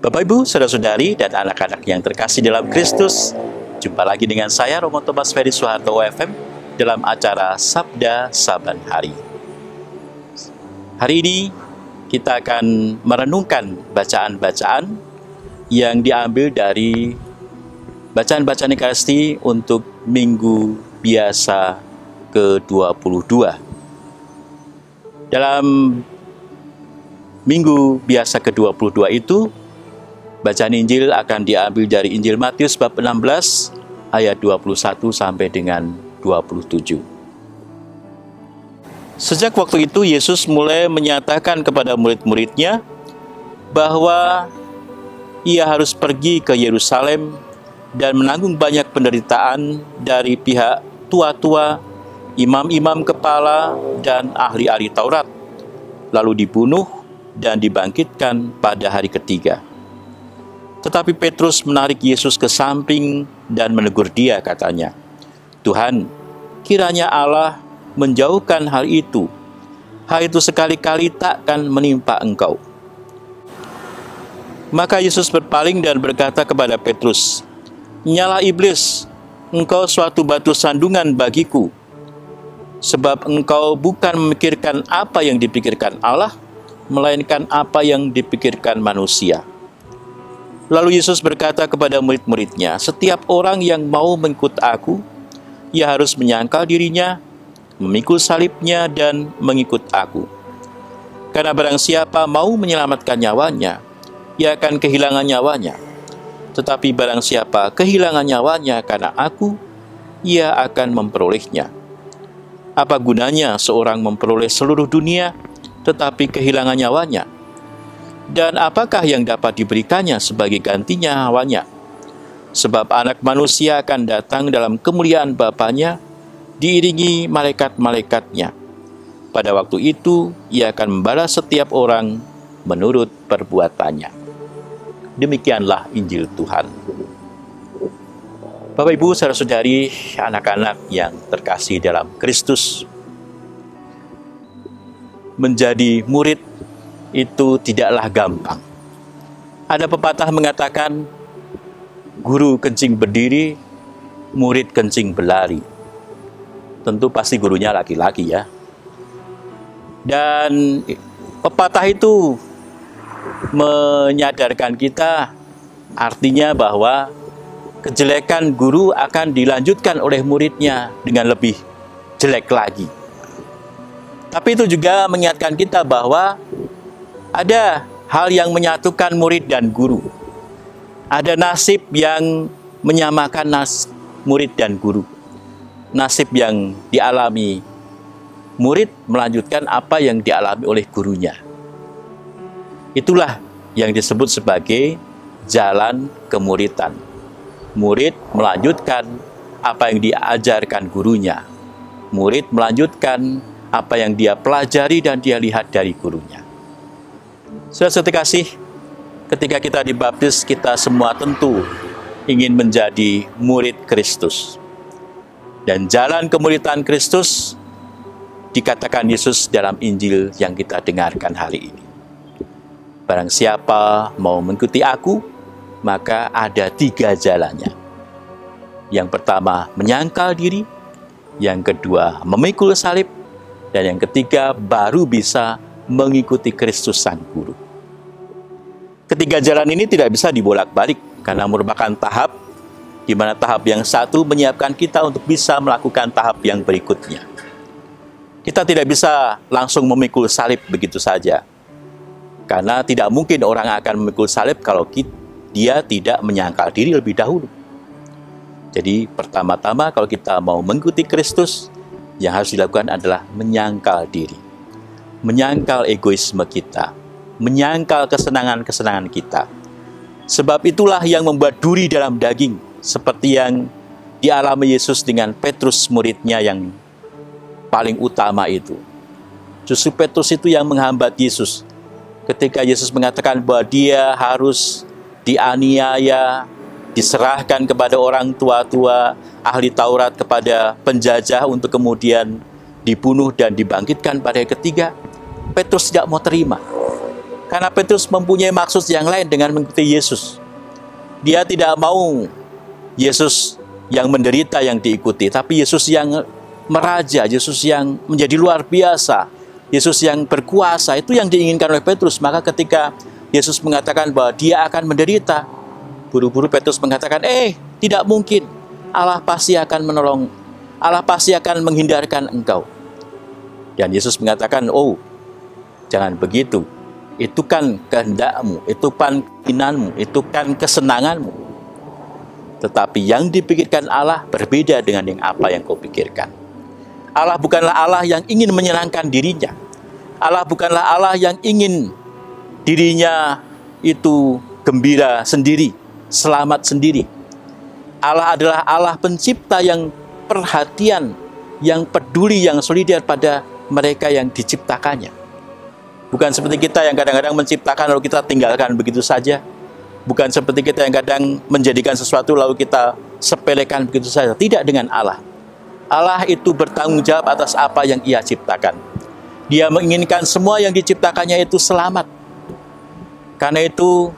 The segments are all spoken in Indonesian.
Bapak, Ibu, saudara-saudari, dan anak-anak yang terkasih dalam Kristus, jumpa lagi dengan saya, Romo Thomas Ferry Soeharto OFM, dalam acara Sabda Saban Hari. Hari ini kita akan merenungkan bacaan-bacaan yang diambil dari bacaan-bacaan Ekaristi untuk Minggu Biasa ke-22. Dalam Minggu Biasa ke-22 itu, bacaan Injil akan diambil dari Injil Matius bab 16 ayat 21 sampai dengan 27. Sejak waktu itu Yesus mulai menyatakan kepada murid-muridnya bahwa ia harus pergi ke Yerusalem dan menanggung banyak penderitaan dari pihak tua-tua, imam-imam kepala, dan ahli-ahli Taurat, lalu dibunuh dan dibangkitkan pada hari ketiga. Tetapi Petrus menarik Yesus ke samping dan menegur dia, katanya, "Tuhan, kiranya Allah menjauhkan hal itu. Hal itu sekali-kali takkan menimpa engkau." Maka Yesus berpaling dan berkata kepada Petrus, "Nyala iblis, engkau suatu batu sandungan bagiku, sebab engkau bukan memikirkan apa yang dipikirkan Allah, melainkan apa yang dipikirkan manusia." Lalu Yesus berkata kepada murid-muridnya, "Setiap orang yang mau mengikut aku, ia harus menyangkal dirinya, memikul salibnya, dan mengikut aku. Karena barang siapa mau menyelamatkan nyawanya, ia akan kehilangan nyawanya. Tetapi barang siapa kehilangan nyawanya karena aku, ia akan memperolehnya. Apa gunanya seorang memperoleh seluruh dunia, tetapi kehilangan nyawanya? Dan apakah yang dapat diberikannya sebagai gantinya nyawanya? Sebab anak manusia akan datang dalam kemuliaan Bapanya, diiringi malaikat-malaikatnya. Pada waktu itu, ia akan membalas setiap orang menurut perbuatannya." Demikianlah Injil Tuhan. Bapak, Ibu, saudara-saudari, anak-anak yang terkasih dalam Kristus, menjadi murid itu tidaklah gampang. Ada pepatah mengatakan, guru kencing berdiri, murid kencing berlari. Tentu pasti gurunya laki-laki ya. Dan pepatah itu menyadarkan kita, artinya bahwa kejelekan guru akan dilanjutkan oleh muridnya dengan lebih jelek lagi. Tapi itu juga mengingatkan kita bahwa ada hal yang menyatukan murid dan guru. Ada nasib yang menyamakan murid dan guru. Nasib yang dialami murid melanjutkan apa yang dialami oleh gurunya. Itulah yang disebut sebagai jalan kemuridan. Murid melanjutkan apa yang diajarkan gurunya. Murid melanjutkan apa yang dia pelajari dan dia lihat dari gurunya. Saudara terkasih, ketika kita dibaptis, kita semua tentu ingin menjadi murid Kristus. Dan jalan kemuridan Kristus dikatakan Yesus dalam Injil yang kita dengarkan hari ini. Barang siapa mau mengikuti aku, maka ada 3 jalannya. Yang pertama, menyangkal diri. Yang kedua, memikul salib. Dan yang ketiga, baru bisa mengikuti Kristus Sang Guru. Ketiga jalan ini tidak bisa dibolak-balik, karena merupakan tahap, di mana tahap yang satu menyiapkan kita untuk bisa melakukan tahap yang berikutnya. Kita tidak bisa langsung memikul salib begitu saja. Karena tidak mungkin orang akan memikul salib kalau dia tidak menyangkal diri lebih dahulu. Jadi pertama-tama kalau kita mau mengikuti Kristus, yang harus dilakukan adalah menyangkal diri. Menyangkal egoisme kita. Menyangkal kesenangan-kesenangan kita. Sebab itulah yang membuat duri dalam daging, seperti yang dialami Yesus dengan Petrus muridnya yang paling utama itu. Justru Petrus itu yang menghambat Yesus. Ketika Yesus mengatakan bahwa dia harus dianiaya, diserahkan kepada orang tua-tua, ahli Taurat, kepada penjajah untuk kemudian dibunuh dan dibangkitkan pada hari ketiga, Petrus tidak mau terima. Karena Petrus mempunyai maksud yang lain dengan mengikuti Yesus. Dia tidak mau Yesus yang menderita yang diikuti, tapi Yesus yang meraja, Yesus yang menjadi luar biasa, Yesus yang berkuasa, itu yang diinginkan oleh Petrus. Maka ketika Yesus mengatakan bahwa dia akan menderita, buru-buru Petrus mengatakan, tidak mungkin, Allah pasti akan menolong, Allah pasti akan menghindarkan engkau. Dan Yesus mengatakan, jangan begitu, itu kan kehendakmu, itu kan keinginanmu, itu kan kesenanganmu. Tetapi yang dipikirkan Allah berbeda dengan yang apa yang kau pikirkan. Allah bukanlah Allah yang ingin menyenangkan dirinya. Allah bukanlah Allah yang ingin dirinya itu gembira sendiri, selamat sendiri. Allah adalah Allah pencipta yang perhatian, yang peduli, yang solidar pada mereka yang diciptakannya. Bukan seperti kita yang kadang-kadang menciptakan lalu kita tinggalkan begitu saja. Bukan seperti kita yang kadang menjadikan sesuatu lalu kita sepelekan begitu saja. Tidak dengan Allah. Allah itu bertanggung jawab atas apa yang Ia ciptakan. Dia menginginkan semua yang diciptakannya itu selamat. Karena itu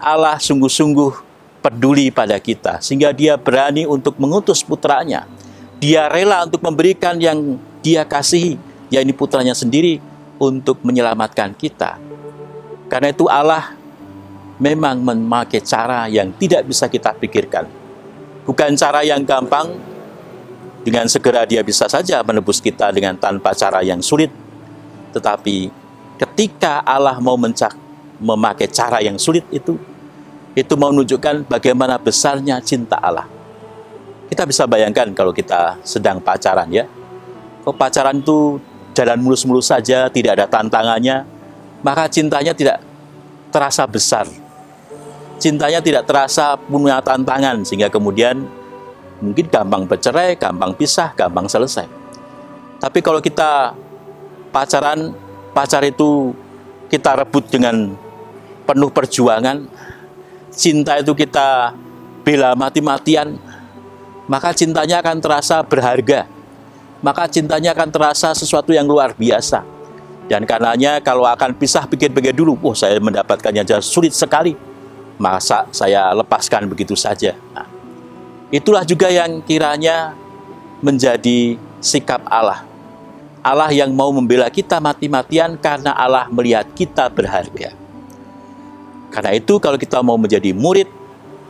Allah sungguh-sungguh peduli pada kita, sehingga Dia berani untuk mengutus putranya. Dia rela untuk memberikan yang Dia kasihi, yaitu putranya sendiri, untuk menyelamatkan kita. Karena itu Allah memang memakai cara yang tidak bisa kita pikirkan. Bukan cara yang gampang, dengan segera Dia bisa saja menebus kita dengan tanpa cara yang sulit. Tetapi ketika Allah mau memakai cara yang sulit itu menunjukkan bagaimana besarnya cinta Allah. Kita bisa bayangkan kalau kita sedang pacaran ya. Kalau pacaran itu jalan mulus-mulus saja, tidak ada tantangannya, maka cintanya tidak terasa besar. Cintanya tidak terasa punya tantangan, sehingga kemudian mungkin gampang bercerai, gampang pisah, gampang selesai. Tapi kalau kita pacar itu kita rebut dengan penuh perjuangan, cinta itu kita bela mati-matian, maka cintanya akan terasa berharga. Maka cintanya akan terasa sesuatu yang luar biasa. Dan karenanya kalau akan pisah, pikir-pikir dulu, saya mendapatkannya sulit sekali, masa saya lepaskan begitu saja. Nah, itulah juga yang kiranya menjadi sikap Allah. Allah yang mau membela kita mati-matian karena Allah melihat kita berharga. Karena itu kalau kita mau menjadi murid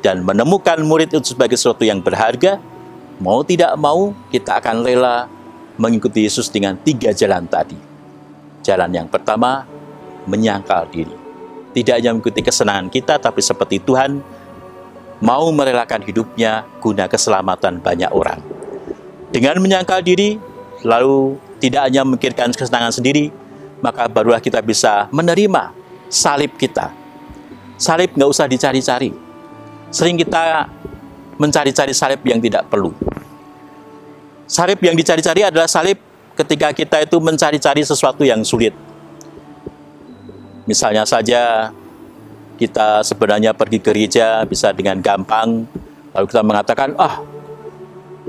dan menemukan murid itu sebagai sesuatu yang berharga, mau tidak mau kita akan rela mengikuti Yesus dengan 3 jalan tadi. Jalan yang pertama, menyangkal diri. Tidak hanya mengikuti kesenangan kita, tapi seperti Tuhan mau merelakan hidupnya guna keselamatan banyak orang. Dengan menyangkal diri, lalu tidak hanya memikirkan kesenangan sendiri, maka barulah kita bisa menerima salib kita. Salib nggak usah dicari-cari. Sering kita mencari-cari salib yang tidak perlu. Salib yang dicari-cari adalah salib ketika kita itu mencari-cari sesuatu yang sulit. Misalnya saja kita sebenarnya pergi ke gereja bisa dengan gampang, lalu kita mengatakan,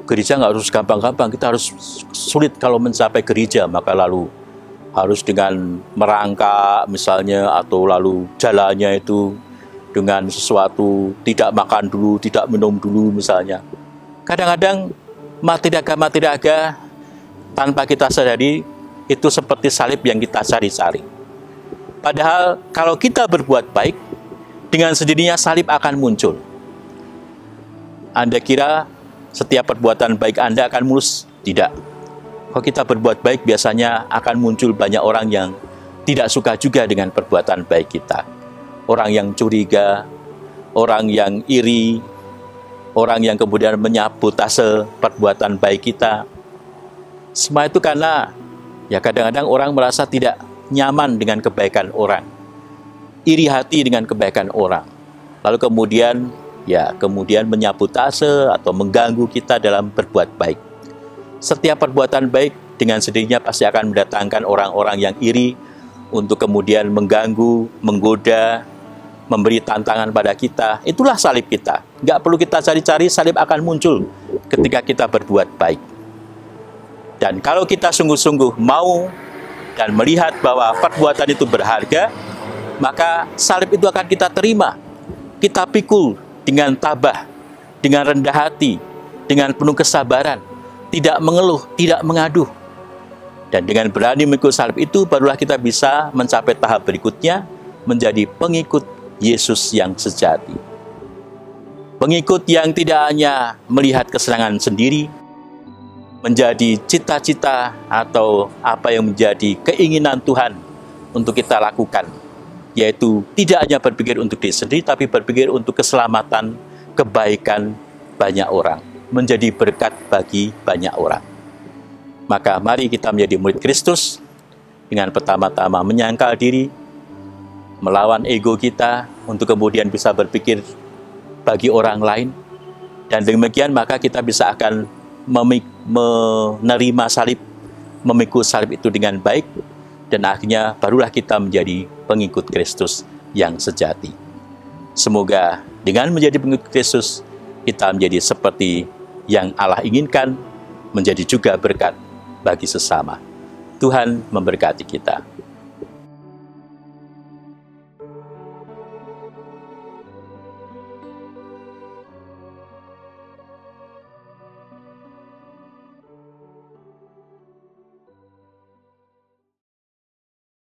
gereja nggak harus gampang-gampang, kita harus sulit kalau mencapai gereja, maka lalu harus dengan merangkak misalnya, atau lalu jalannya itu dengan sesuatu, tidak makan dulu, tidak minum dulu misalnya. Kadang-kadang mati daga tanpa kita sadari itu seperti salib yang kita cari-cari. Padahal kalau kita berbuat baik, dengan sendirinya salib akan muncul. Anda kira setiap perbuatan baik Anda akan mulus? Tidak. Kalau kita berbuat baik, biasanya akan muncul banyak orang yang tidak suka juga dengan perbuatan baik kita. Orang yang curiga, orang yang iri, orang yang kemudian menyabotase perbuatan baik kita. Semua itu karena ya kadang-kadang orang merasa tidak nyaman dengan kebaikan orang, iri hati dengan kebaikan orang, lalu kemudian menyabotase atau mengganggu kita dalam berbuat baik. Setiap perbuatan baik dengan sendirinya pasti akan mendatangkan orang-orang yang iri untuk kemudian mengganggu, menggoda, memberi tantangan pada kita. Itulah salib kita. Nggak perlu kita cari-cari, salib akan muncul ketika kita berbuat baik. Dan kalau kita sungguh-sungguh mau dan melihat bahwa perbuatan itu berharga, maka salib itu akan kita terima. Kita pikul dengan tabah, dengan rendah hati, dengan penuh kesabaran, tidak mengeluh, tidak mengaduh. Dan dengan berani memikul salib itu, barulah kita bisa mencapai tahap berikutnya, menjadi pengikut Yesus yang sejati. Pengikut yang tidak hanya melihat kesenangan sendiri, menjadi cita-cita atau apa yang menjadi keinginan Tuhan untuk kita lakukan, yaitu tidak hanya berpikir untuk diri sendiri, tapi berpikir untuk keselamatan, kebaikan banyak orang, menjadi berkat bagi banyak orang. Maka mari kita menjadi murid Kristus dengan pertama-tama menyangkal diri, melawan ego kita untuk kemudian bisa berpikir bagi orang lain, dan demikian maka kita bisa akan menerima salib, memikul salib itu dengan baik, dan akhirnya barulah kita menjadi pengikut Kristus yang sejati. Semoga dengan menjadi pengikut Kristus, kita menjadi seperti yang Allah inginkan, menjadi juga berkat bagi sesama. Tuhan memberkati kita.